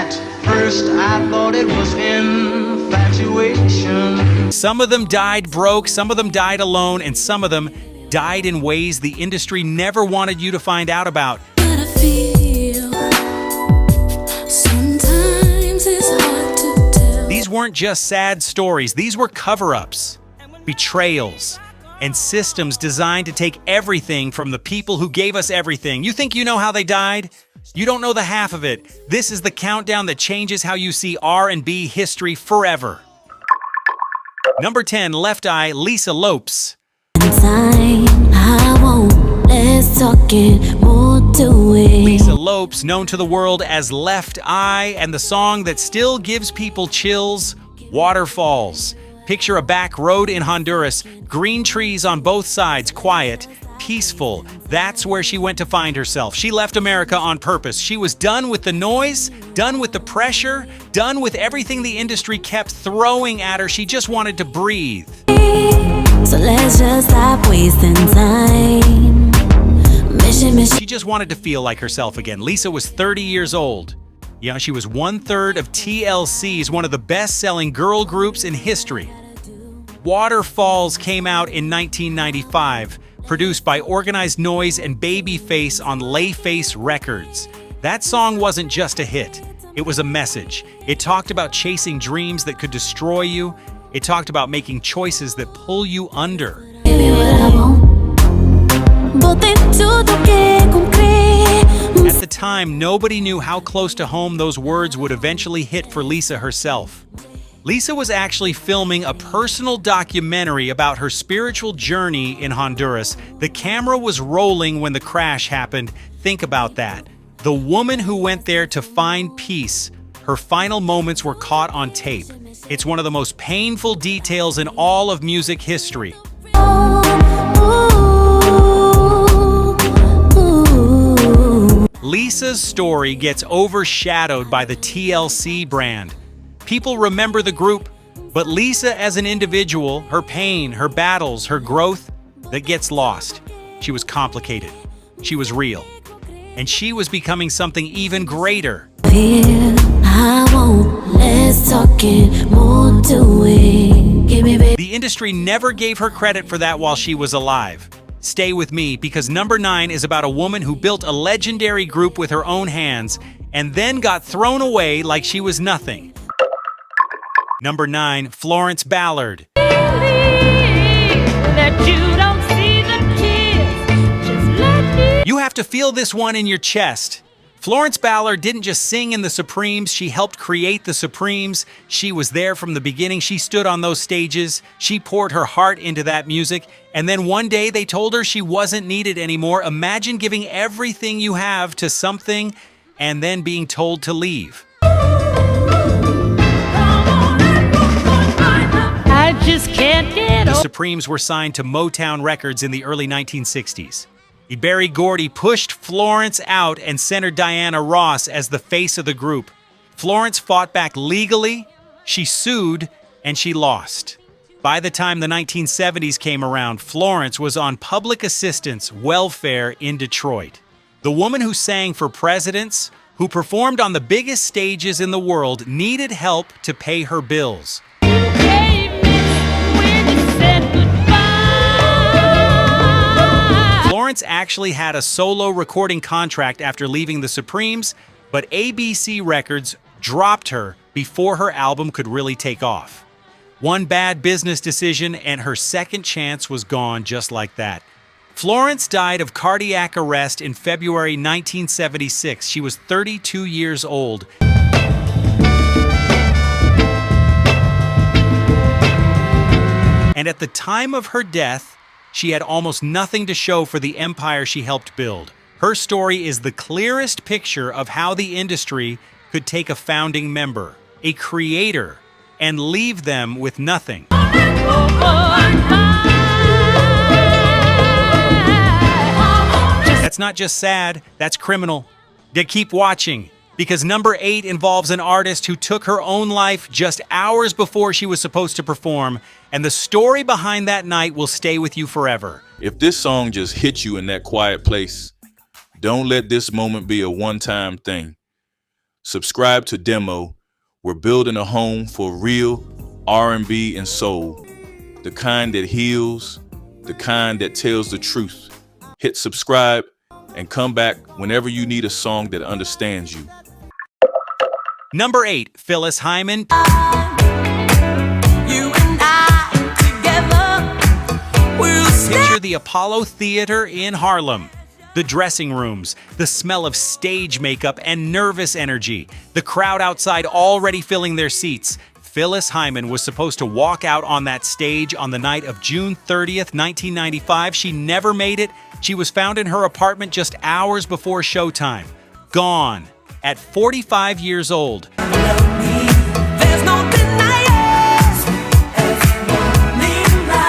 At first I thought it was infatuation. Some of them died broke, some of them died alone, and some of them died in ways the industry never wanted you to find out about. But I feel sometimes it's hard to tell. These weren't just sad stories, these were cover-ups, betrayals, and systems designed to take everything from the people who gave us everything. You think you know how they died? You don't know the half of it. This is the countdown that changes how you see R&B history forever. Number 10, Left Eye, Lisa Lopes. Lisa Lopes, known to the world as Left Eye, and the song that still gives people chills, Waterfalls. Picture a back road in Honduras, green trees on both sides, quiet, peaceful. That's where she went to find herself. She left America on purpose. She was done with the noise, done with the pressure, done with everything the industry kept throwing at her. She just wanted to breathe. So let's just stop wasting time. Mission. She just wanted to feel like herself again. Lisa was 30 years old. Yeah, she was 1/3 of TLC's, one of the best-selling girl groups in history. Waterfalls came out in 1995, produced by Organized Noise and Babyface on Layface Records. That song wasn't just a hit, it was a message. It talked about chasing dreams that could destroy you. It talked about making choices that pull you under. At the time, nobody knew how close to home those words would eventually hit for Lisa herself. Lisa was actually filming a personal documentary about her spiritual journey in Honduras. The camera was rolling when the crash happened. Think about that. The woman who went there to find peace, her final moments were caught on tape. It's one of the most painful details in all of music history. Lisa's story gets overshadowed by the TLC brand. People remember the group, but Lisa as an individual, her pain, her battles, her growth, that gets lost. She was complicated. She was real. And she was becoming something even greater. The industry never gave her credit for that while she was alive. Stay with me, because number 9 is about a woman who built a legendary group with her own hands and then got thrown away like she was nothing. Number 9, Florence Ballard. You have to feel this one in your chest. Florence Ballard didn't just sing in the Supremes, she helped create the Supremes. She was there from the beginning, she stood on those stages, she poured her heart into that music, and then one day they told her she wasn't needed anymore. Imagine giving everything you have to something and then being told to leave. I just can't get The Supremes were signed to Motown Records in the early 1960s. Berry Gordy pushed Florence out and centered Diana Ross as the face of the group. Florence fought back legally, she sued, and she lost. By the time the 1970s came around, Florence was on public assistance welfare in Detroit. The woman who sang for presidents, who performed on the biggest stages in the world, needed help to pay her bills. Florence actually had a solo recording contract after leaving the Supremes, but ABC Records dropped her before her album could really take off. One bad business decision and her second chance was gone just like that. Florence died of cardiac arrest in February 1976. She was 32 years old. And at the time of her death, she had almost nothing to show for the empire she helped build. Her story is the clearest picture of how the industry could take a founding member, a creator, and leave them with nothing. That's not just sad, that's criminal. Yet keep watching, because number 8 involves an artist who took her own life just hours before she was supposed to perform, and the story behind that night will stay with you forever. If this song just hits you in that quiet place, don't let this moment be a one-time thing. Subscribe to Demo. We're building a home for real R&B and soul. The kind that heals, the kind that tells the truth. Hit subscribe and come back whenever you need a song that understands you. Number 8, Phyllis Hyman. You and I together will Picture the Apollo Theater in Harlem. The dressing rooms, the smell of stage makeup and nervous energy, the crowd outside already filling their seats. Phyllis Hyman was supposed to walk out on that stage on the night of June 30th, 1995. She never made it. She was found in her apartment just hours before showtime. Gone at 45 years old. There's no denying.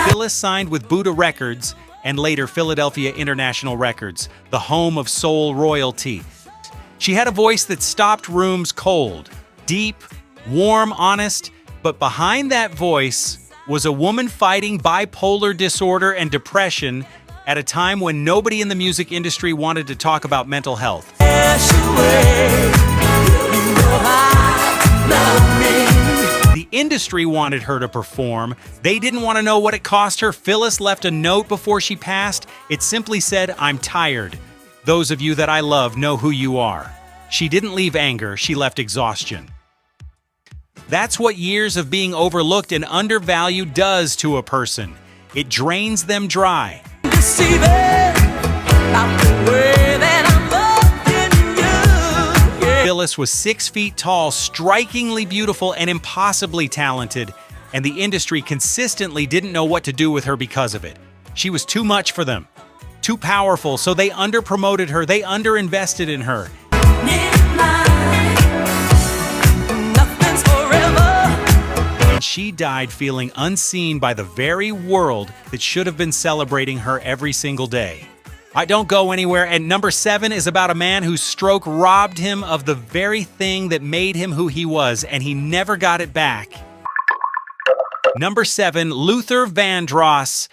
Phyllis signed with Buddha Records and later Philadelphia International Records, the home of soul royalty. She had a voice that stopped rooms cold, deep, warm, honest, but behind that voice was a woman fighting bipolar disorder and depression at a time when nobody in the music industry wanted to talk about mental health. The industry wanted her to perform. They didn't want to know what it cost her. Phyllis left a note before she passed. It simply said, "I'm tired. Those of you that I love know who you are." She didn't leave anger, she left exhaustion. That's what years of being overlooked and undervalued does to a person. It drains them dry. Phyllis was 6 feet tall, strikingly beautiful, and impossibly talented, and the industry consistently didn't know what to do with her because of it. She was too much for them, too powerful, so they underpromoted her, they underinvested in her. And she died feeling unseen by the very world that should have been celebrating her every single day. I don't go anywhere, and number 7 is about a man whose stroke robbed him of the very thing that made him who he was, and he never got it back. Number 7, Luther Vandross.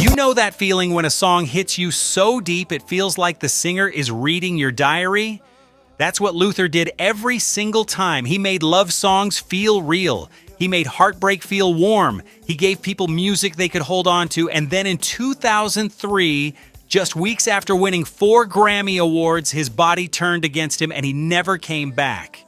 You know that feeling when a song hits you so deep it feels like the singer is reading your diary? That's what Luther did every single time. He made love songs feel real. He made heartbreak feel warm. He gave people music they could hold on to. And then in 2003, just weeks after winning 4 Grammy Awards, his body turned against him and he never came back.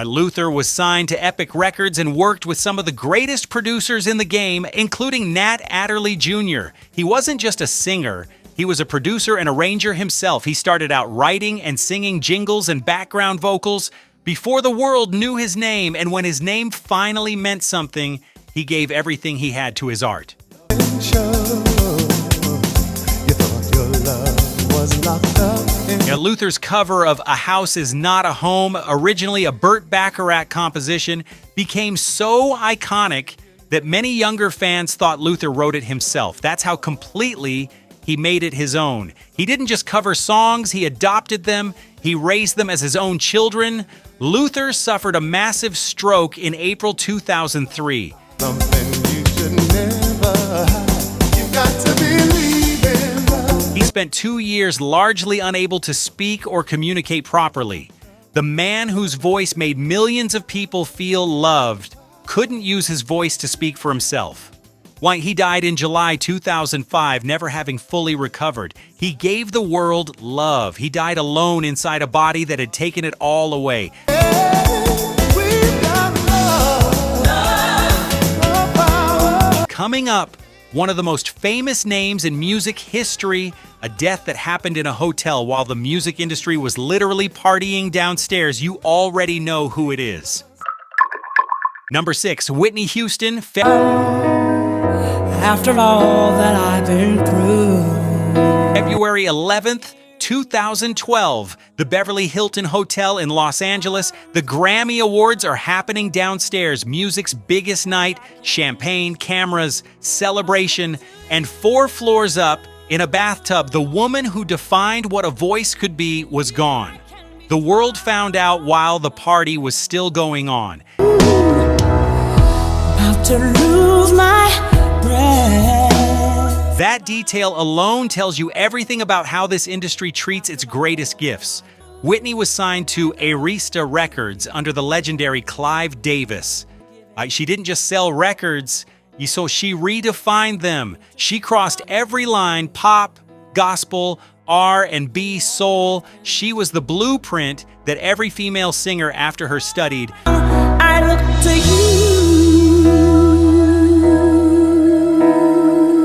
Luther was signed to Epic Records and worked with some of the greatest producers in the game, including Nat Adderley Jr. He wasn't just a singer. He was a producer and arranger himself. He started out writing and singing jingles and background vocals before the world knew his name, and when his name finally meant something, he gave everything he had to his art. Luther's cover of A House Is Not a Home, originally a Burt Bacharach composition, became so iconic that many younger fans thought Luther wrote it himself. That's how completely he made it his own. He didn't just cover songs, he adopted them, he raised them as his own children. Luther suffered a massive stroke in April 2003. He spent 2 years largely unable to speak or communicate properly. The man whose voice made millions of people feel loved couldn't use his voice to speak for himself. Why, he died in July 2005, never having fully recovered. He gave the world love. He died alone inside a body that had taken it all away. Coming up, one of the most famous names in music history, a death that happened in a hotel while the music industry was literally partying downstairs. You already know who it is. Number 6, Whitney Houston. After all that I've been through. February 11th, 2012, the Beverly Hilton Hotel in Los Angeles. The Grammy Awards are happening downstairs. Music's biggest night, champagne, cameras, celebration, and 4 floors up, in a bathtub, the woman who defined what a voice could be was gone. The world found out while the party was still going on. About to lose my breath. That detail alone tells you everything about how this industry treats its greatest gifts. Whitney was signed to Arista Records under the legendary Clive Davis. She didn't just sell records, so she redefined them. She crossed every line: pop, gospel, R&B, soul. She was the blueprint that every female singer after her studied. I look to you.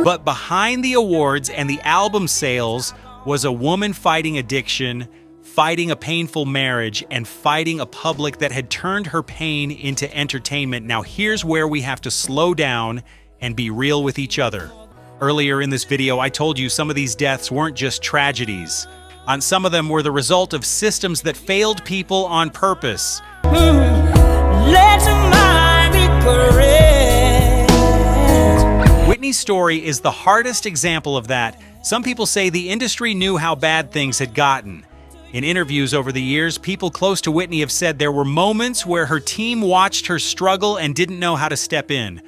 But behind the awards and the album sales was a woman fighting addiction, fighting a painful marriage, and fighting a public that had turned her pain into entertainment. Now here's where we have to slow down and be real with each other. Earlier in this video, I told you some of these deaths weren't just tragedies. Some of them were the result of systems that failed people on purpose. Let your mind be correct. Whitney's story is the hardest example of that. Some people say the industry knew how bad things had gotten. In interviews over the years, people close to Whitney have said there were moments where her team watched her struggle and didn't know how to step in,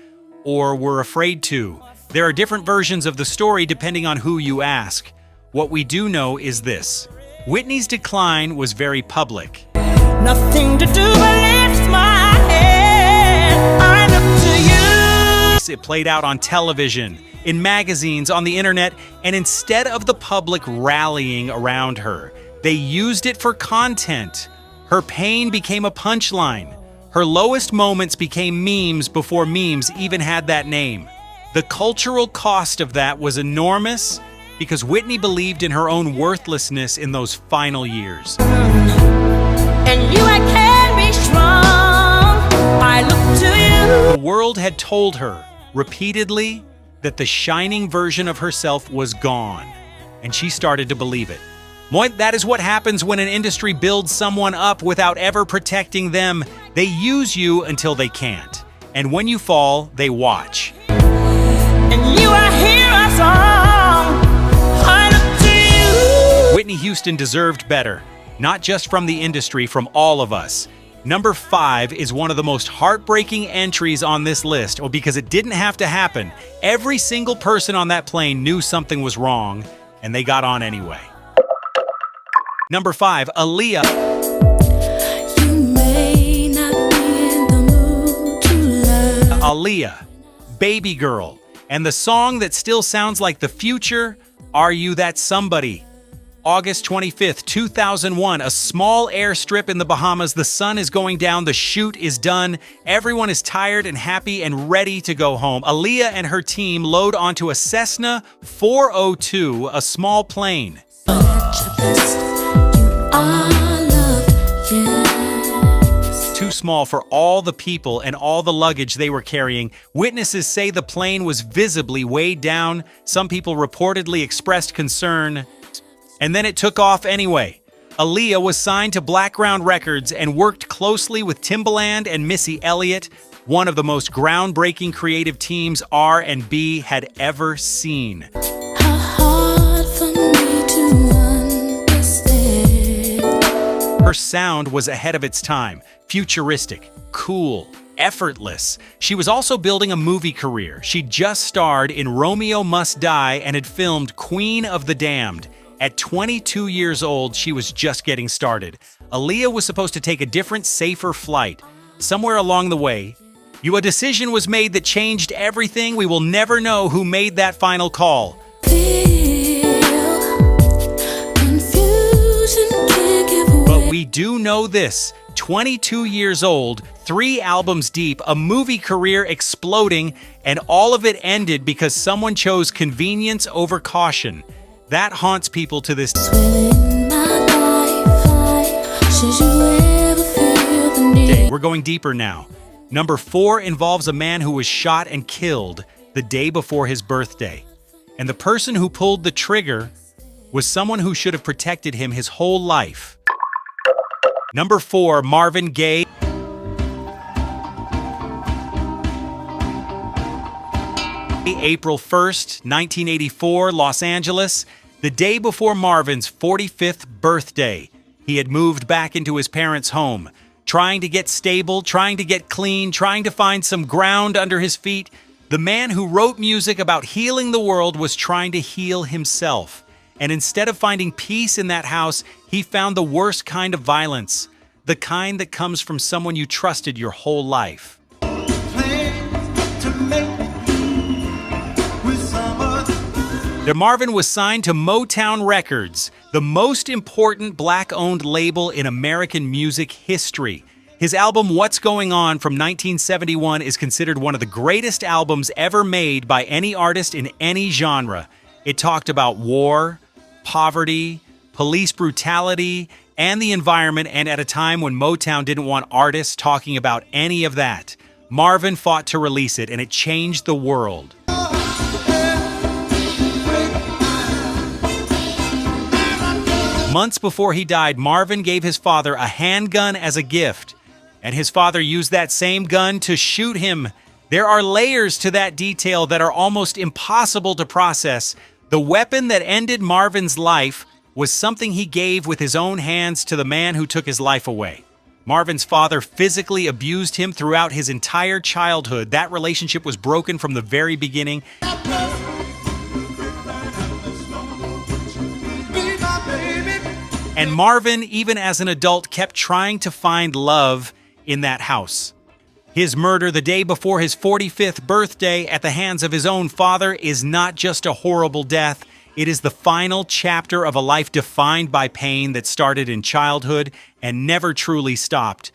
or were afraid to. There are different versions of the story depending on who you ask. What we do know is this: Whitney's decline was very public. Nothing to do but lift my head. I look to you. It played out on television, in magazines, on the internet, and instead of the public rallying around her, they used it for content. Her pain became a punchline. Her lowest moments became memes before memes even had that name. The cultural cost of that was enormous because Whitney believed in her own worthlessness in those final years. And you, I can be strong. I look to you. The world had told her repeatedly that the shining version of herself was gone, and she started to believe it. That is what happens when an industry builds someone up without ever protecting them. They use you until they can't. And when you fall, they watch. And you, I hear a song. I look to you. Whitney Houston deserved better, not just from the industry, from all of us. Number 5 is one of the most heartbreaking entries on this list, because it didn't have to happen. Every single person on that plane knew something was wrong, and they got on anyway. Number 5, Aaliyah. You may not be in the mood to love. Aaliyah, Baby Girl, and the song that still sounds like the future, Are You That Somebody? August 25th, 2001, a small airstrip in the Bahamas. The sun is going down, the shoot is done. Everyone is tired and happy and ready to go home. Aaliyah and her team load onto a Cessna 402, a small plane. Too small for all the people and all the luggage they were carrying. Witnesses say the plane was visibly weighed down. Some people reportedly expressed concern. And then it took off anyway. Aaliyah was signed to Blackground Records and worked closely with Timbaland and Missy Elliott, one of the most groundbreaking creative teams R&B had ever seen. Her sound was ahead of its time, futuristic, cool, effortless. She was also building a movie career. She just starred in Romeo Must Die and had filmed Queen of the Damned. At 22 years old, she was just getting started. Aaliyah was supposed to take a different, safer flight. Somewhere along the way, a decision was made that changed everything. We will never know who made that final call. But we do know this: 22 years old, 3 albums deep, a movie career exploding, and all of it ended because someone chose convenience over caution. That haunts people to this day. We're going deeper now. Number 4 involves a man who was shot and killed the day before his birthday. And the person who pulled the trigger was someone who should have protected him his whole life. Number 4, Marvin Gaye. April 1st, 1984, Los Angeles, the day before Marvin's 45th birthday. He had moved back into his parents' home. trying to get stable, trying to get clean, trying to find some ground under his feet. The man who wrote music about healing the world was trying to heal himself. And instead of finding peace in that house, he found the worst kind of violence, the kind that comes from someone you trusted your whole life. Marvin was signed to Motown Records, the most important black-owned label in American music history. His album What's Going On from 1971 is considered one of the greatest albums ever made by any artist in any genre. It talked about war, poverty, police brutality, and the environment, and at a time when Motown didn't want artists talking about any of that. Marvin fought to release it, and it changed the world. Months before he died, Marvin gave his father a handgun as a gift, and his father used that same gun to shoot him. There are layers to that detail that are almost impossible to process. The weapon that ended Marvin's life was something he gave with his own hands to the man who took his life away. Marvin's father physically abused him throughout his entire childhood. That relationship was broken from the very beginning. And Marvin, even as an adult, kept trying to find love in that house. His murder the day before his 45th birthday at the hands of his own father is not just a horrible death. It is the final chapter of a life defined by pain that started in childhood and never truly stopped.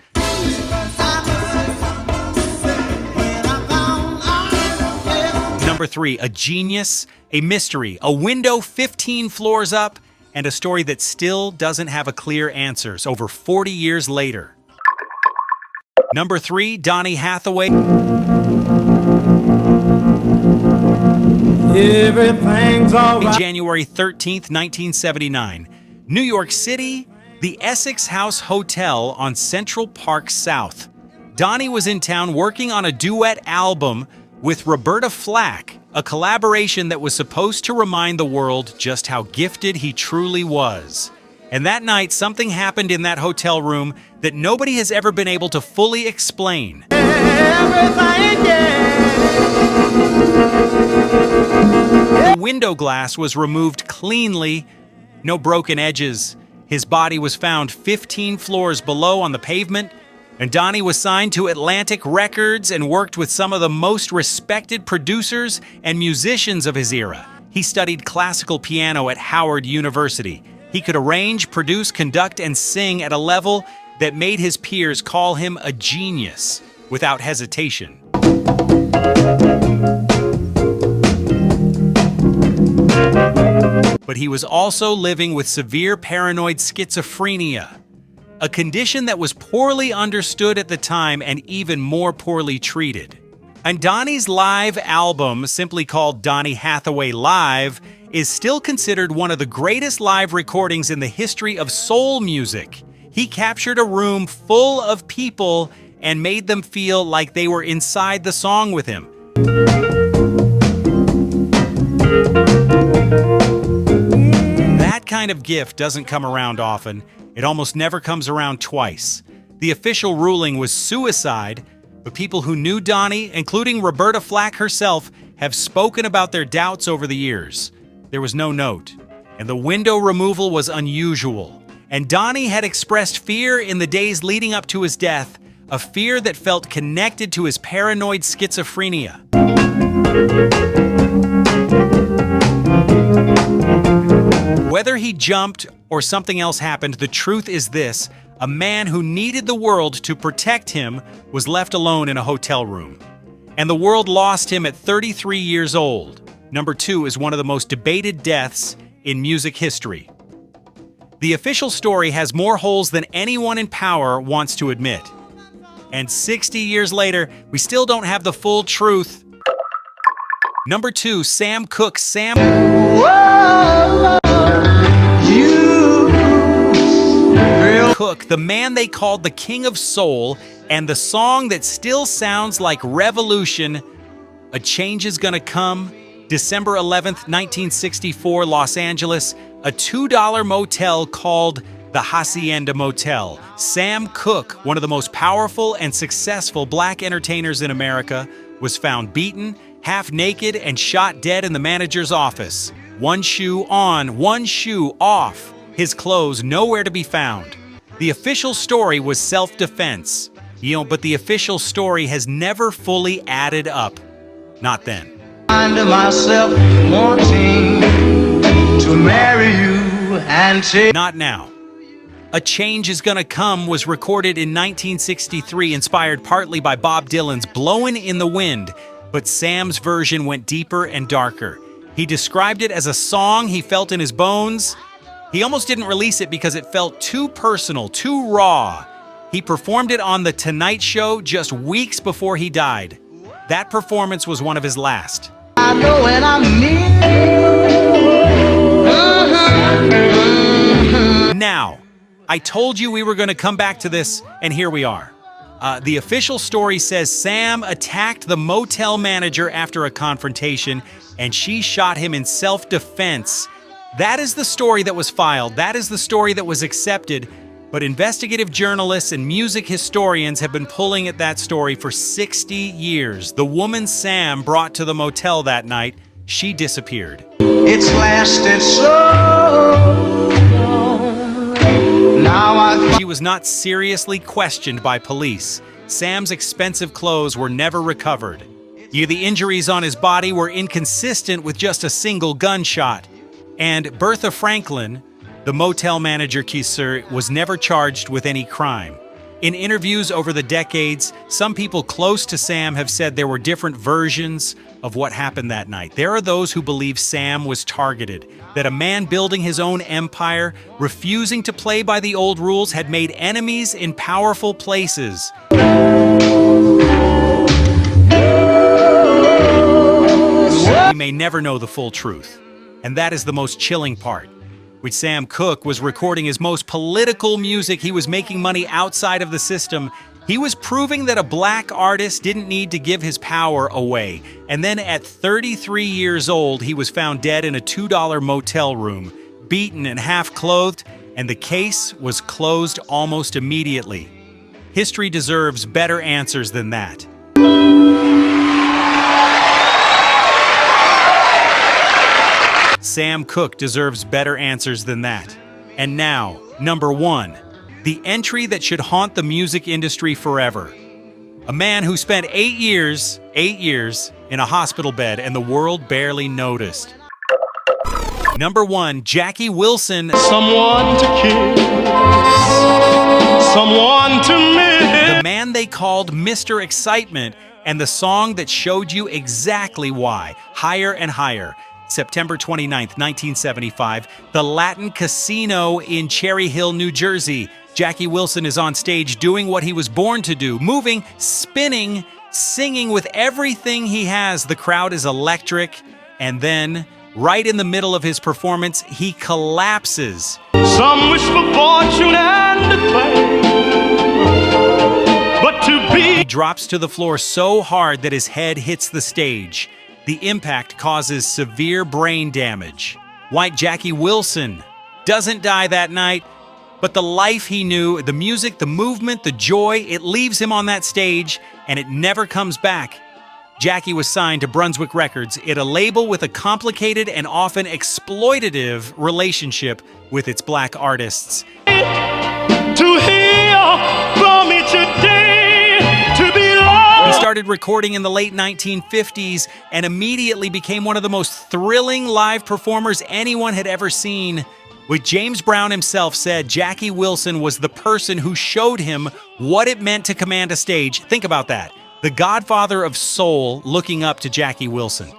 Number 3, a genius, a mystery, a window 15 floors up, and a story that still doesn't have a clear answers over 40 years later. Number 3, Donny Hathaway. Everything's all right. January 13th, 1979. New York City, the Essex House Hotel on Central Park South. Donny was in town working on a duet album with Roberta Flack, a collaboration that was supposed to remind the world just how gifted he truly was. And that night, something happened in that hotel room that nobody has ever been able to fully explain. The window glass was removed cleanly, no broken edges. His body was found 15 floors below on the pavement, and Donny was signed to Atlantic Records and worked with some of the most respected producers and musicians of his era. He studied classical piano at Howard University. He could arrange, produce, conduct, and sing at a level that made his peers call him a genius without hesitation. But he was also living with severe paranoid schizophrenia, a condition that was poorly understood at the time and even more poorly treated. And Donny's live album, simply called Donny Hathaway Live, is still considered one of the greatest live recordings in the history of soul music. He captured a room full of people and made them feel like they were inside the song with him. That kind of gift doesn't come around often. It almost never comes around twice. The official ruling was suicide, but people who knew Donny, including Roberta Flack herself, have spoken about their doubts over the years. There was no note, and the window removal was unusual. And Donny had expressed fear in the days leading up to his death, a fear that felt connected to his paranoid schizophrenia. Whether he jumped or something else happened, the truth is this: a man who needed the world to protect him was left alone in a hotel room. And the world lost him at 33 years old. Number 2 is one of the most debated deaths in music history. The official story has more holes than anyone in power wants to admit. And 60 years later, we still don't have the full truth. Number 2, Sam Cooke. Cooke, the man they called the King of Soul, and the song that still sounds like revolution, A Change Is Gonna Come. December 11th, 1964, Los Angeles, a $2 motel called the Hacienda Motel. Sam Cooke, one of the most powerful and successful black entertainers in America, was found beaten, half naked, and shot dead in the manager's office. One shoe on, one shoe off. His clothes nowhere to be found. The official story was self-defense. But the official story has never fully added up. Not then. Find myself wanting to marry you and take. Not now. A Change Is Gonna Come was recorded in 1963, inspired partly by Bob Dylan's Blowin' in the Wind, but Sam's version went deeper and darker. He described it as a song he felt in his bones. He almost didn't release it because it felt too personal, too raw. He performed it on The Tonight Show just weeks before he died. That performance was one of his last. I know when I'm near. Now, I told you we were going to come back to this, and here we are. The official story says Sam attacked the motel manager after a confrontation, and she shot him in self-defense. That is the story that was filed. That is the story that was accepted. But investigative journalists and music historians have been pulling at that story for 60 years. The woman Sam brought to the motel that night, she disappeared. It's lasted so long. Now She was not seriously questioned by police. Sam's expensive clothes were never recovered. The injuries on his body were inconsistent with just a single gunshot. And Bertha Franklin, the motel manager Kisser, was never charged with any crime. In interviews over the decades, some people close to Sam have said there were different versions of what happened that night. There are those who believe Sam was targeted, that a man building his own empire, refusing to play by the old rules, had made enemies in powerful places. We may never know the full truth, and that is the most chilling part. When Sam Cooke was recording his most political music, he was making money outside of the system. He was proving that a black artist didn't need to give his power away. And then at 33 years old, he was found dead in a $2 motel room, beaten and half-clothed, and the case was closed almost immediately. History deserves better answers than that. Sam Cooke deserves better answers than that. And now, number one, the entry that should haunt the music industry forever. A man who spent 8 years in a hospital bed and the world barely noticed. Number one, Jackie Wilson. Someone to kiss, someone to miss. The man they called Mr. Excitement, and the song that showed you exactly why. Higher and Higher. September 29th, 1975, the Latin Casino in Cherry Hill, New Jersey. Jackie Wilson is on stage doing what he was born to do, moving, spinning, singing with everything he has. The crowd is electric, and then, right in the middle of his performance, he collapses. Some wish for fortune and fame, but to be. He drops to the floor so hard that his head hits the stage. The impact causes severe brain damage. White Jackie Wilson doesn't die that night, but the life he knew, the music, the movement, the joy, it leaves him on that stage, and it never comes back. Jackie was signed to Brunswick Records, a label with a complicated and often exploitative relationship with its black artists. To hear from me today, to be He started recording in the late 1950s and immediately became one of the most thrilling live performers anyone had ever seen. With James Brown himself said Jackie Wilson was the person who showed him what it meant to command a stage. Think about that. The godfather of soul looking up to Jackie Wilson.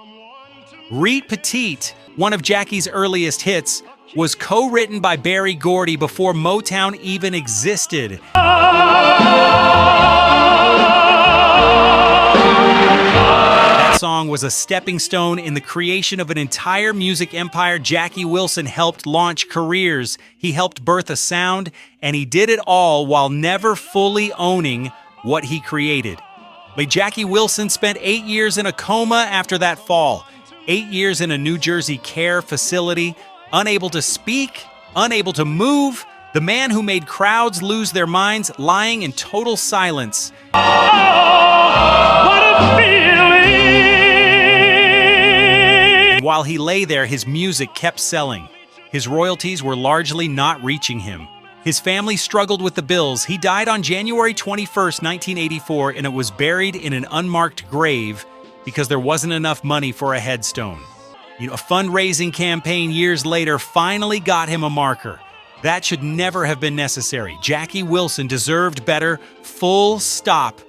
Reet Petite, one of Jackie's earliest hits, was co-written by Berry Gordy before Motown even existed. That song was a stepping stone in the creation of an entire music empire. Jackie Wilson helped launch careers. He helped birth a sound, and he did it all while never fully owning what he created. But Jackie Wilson spent 8 years in a coma after that fall. 8 years in a New Jersey care facility, unable to speak, unable to move, The man who made crowds lose their minds lying in total silence. And while he lay there, his music kept selling. His royalties were largely not reaching him. His family struggled with the bills. He died on January 21st, 1984, and it was buried in an unmarked grave because there wasn't enough money for a headstone. A fundraising campaign years later finally got him a marker. That should never have been necessary. Jackie Wilson deserved better, full stop.